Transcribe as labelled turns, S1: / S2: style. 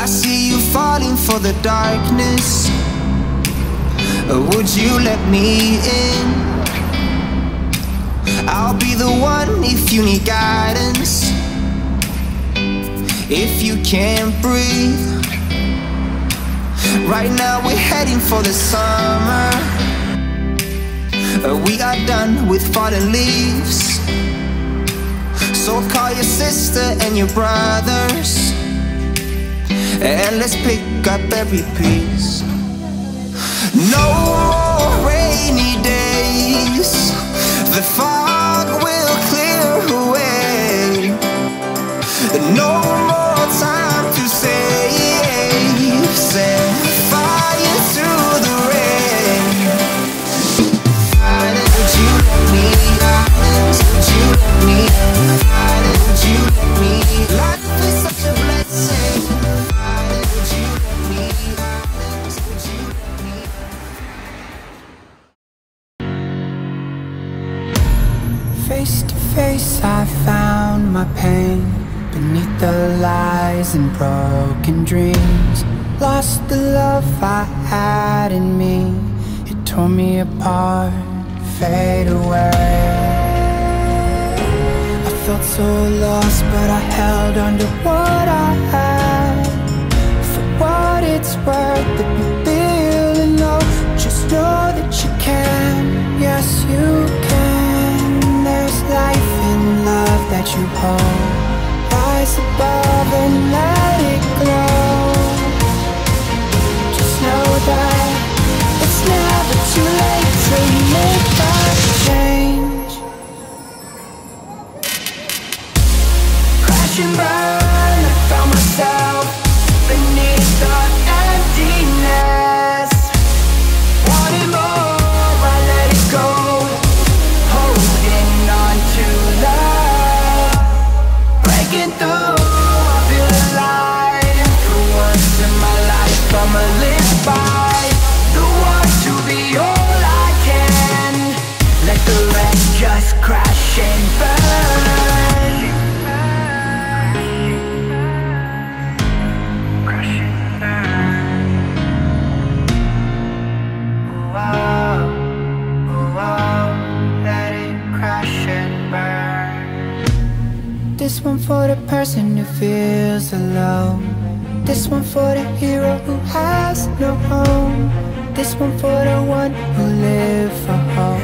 S1: I see you falling for the darkness. Would you let me in? I'll be the one if you need guidance. If you can't breathe, right now we're heading for the summer. We are done with fallen leaves. So call your sister and your brothers, and let's pick up every piece. No more rainy days, the fog will clear away. No more time to save, set fire to the rain. Would you let me, would you let me, would you let me? Life is such a blessing. Would you let me, would you let me? Face to face I found my pain, beneath the lies and broken dreams. Lost the love I had in me, it tore me apart, fade away. I felt so lost, but I held on to what I had. For what it's worth, let me feel and know. Just know that you can, yes you can. There's life in love that you hold. Rise above and let it glow. Just know that it's never too late to make that change. Crash and burn, I found myself beneath the emptiness. Wanting more, I let it go, holding on to love. Breaking through, I feel alive. The words in my life I'ma live by. The want to be all I can. Let the rest just crash and burn. Crash and burn. Oh, oh, oh, oh, let it crash and burn. This one for the person who feels alone. This one for the hero who has no home. This one for the one who lives for hope.